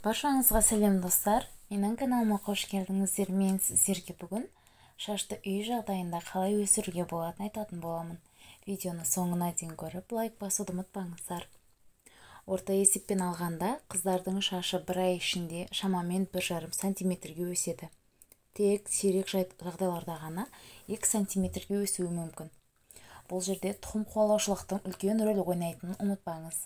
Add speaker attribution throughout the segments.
Speaker 1: Баршаңызға сәлем достар, менің каналыма қош келдіңіздер. Мен сіздерге бүгін шашты үй жағдайында қалай өсіруге болатынын айтатын боламын. Видеоны соңына дейін көріп, лайк басуды ұмытпаңыздар. Орта есеппен алғанда, қыздардың шашы бір ай ішінде шамамен 1,5 сантиметрге өседі. Тек сирек жағдайларда ғана 2 сантиметрге өсуі мүмкін. Бұл жерде тұқым қуалаушылықтың үлкен рөл ойнайтынын ұмытпаңыз.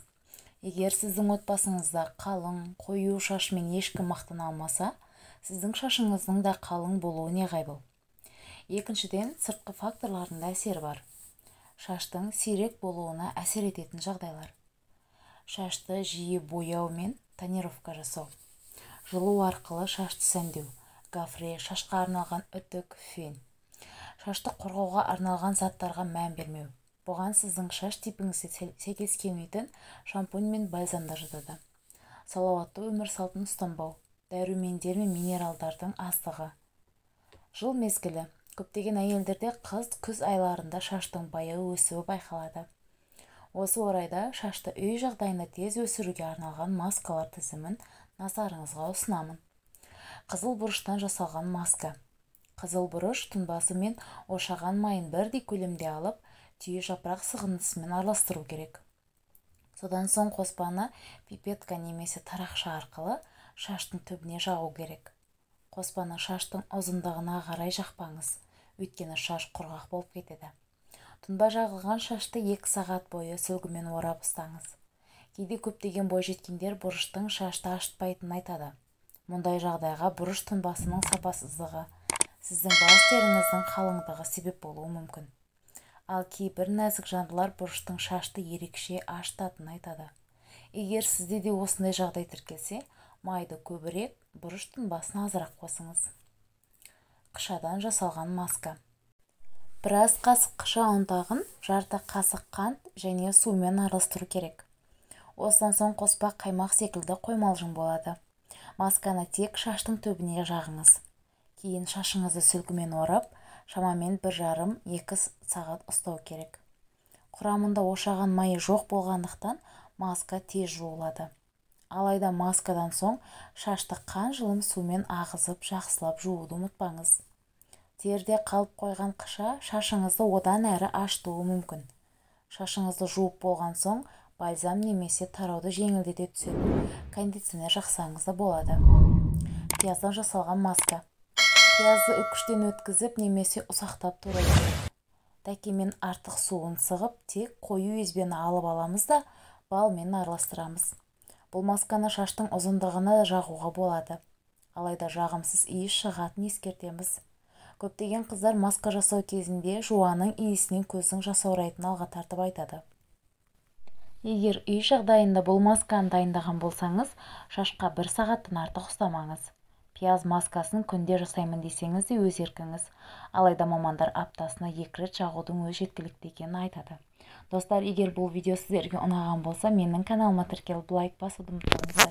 Speaker 1: Егер сіздің отбасыңызда қалың, қою шашымен ешкім мақтана алмаса, сіздің шашыңыздың да қалың болуы неғайбыл. Екіншіден, сыртқы факторлардың да әсері бар. Шаштың сирек болуына әсер ететін жағдайлар. Шашты жиі бояу мен тонировка жасау. Жылу арқылы шашты сәндеу. Гофре, шашқа арналған үтік, фен. Шашты қорғауға арналған заттарға мән бермеу. Бұған сіздің шаш типіңізге сәйкес келмейтін шампунь мен бальзамдар жатады. Салауатты өмір салтын ұстанбау, дәрумендер мен минералдардың аздығы. Жыл мезгілі. Көптеген әйелдерде күз айларында шаштың баяу өсуі байқалады. Осы орайда шашты үй жағдайында тез өсіруге арналған маскалар тізімін назарыңызға ұсынамын. Қызыл бұрыштан жасалған маска. Қызыл бұрыш тұнбасы мен ошаған майын бірдей көлемде алып, түйе жапырақ сығындысымен араластыру керек. Содан соң қоспаны пипетка немесе тарақша арқылы шаштың түбіне жағу керек. Қоспаны шаштың ұзындығына қарай жақпаңыз, өйткені шаш құрғақ болып кетеді. Тұнба жағылған шашты 2 сағат бойы сөгімен орап ұстаңыз. Кейде көптеген бойжеткендер бұрыштың шашты ашытпайтынын айтады. Мұндай жағдайға бұрыш тұнбасының сапасыздығы, сіздің бас теріңіздің қалыңдығы себеп болуы мүмкін. Ал кейбір нәзік жандылар бұрыштың шашты ерекше ашытатынын айтады. Егер сізде де осындай жағдай тіркелсе, майды көбірек, бұрыш тұнбасын азырақ қосыңыз. Қышадан жасалған маска. Біраз қасық қыша ұнтағын жарты қасық қант және сумен араластыру керек. Осыдан соң қоспа қаймақ секілді қоймалжың болады. Масканы тек шаштың түбіне жағыңыз. Кейін шашыңызды сүлгімен орап, шамамен 1,5-2 сағат ұстау керек. Құрамында ошаған майы жоқ болғандықтан маска тез жуылады. Алайда маскадан соң шашты қан жылым сумен ағызып жақсылап жууды ұмытпаңыз. Терде қалып қойған қыша шашыңызды одан әрі ашытуы мүмкін. Шашыңызды жуып болған соң бальзам немесе тарауды жеңілдете түсетін кондиционер жақсаңыз да болады. Пияздан жасалған маска. Пиязды үкіштен өткізіп немесе ұсақтап турайды. Дәкемен артық суын сығып, тек қою езбені алып аламыз да балмен араластырамыз. Бұл масканы шаштың ұзындығына да жағуға болады. Алайда жағымсыз иіс шығатын ескертеміз. Көптеген қыздар маска жасау кезінде жуаның иісінен көздің жасаурайтынын алға тартып айтады. Егер үй жағдайында бұл масканы дайындаған болсаңыз, шашқа 1 сағаттан артық ұстамаңыз. Пияз маскасын күнде жасаймын десеңіз де өз еркіңіз. Алайда мамандар аптасына 2 рет жағудың өз жеткілікті екенін айтады. Достар, егер бұл видео сіздерге ұнаған болса, менің каналыма тіркеліп лайк басуды ұмытпаңыздар.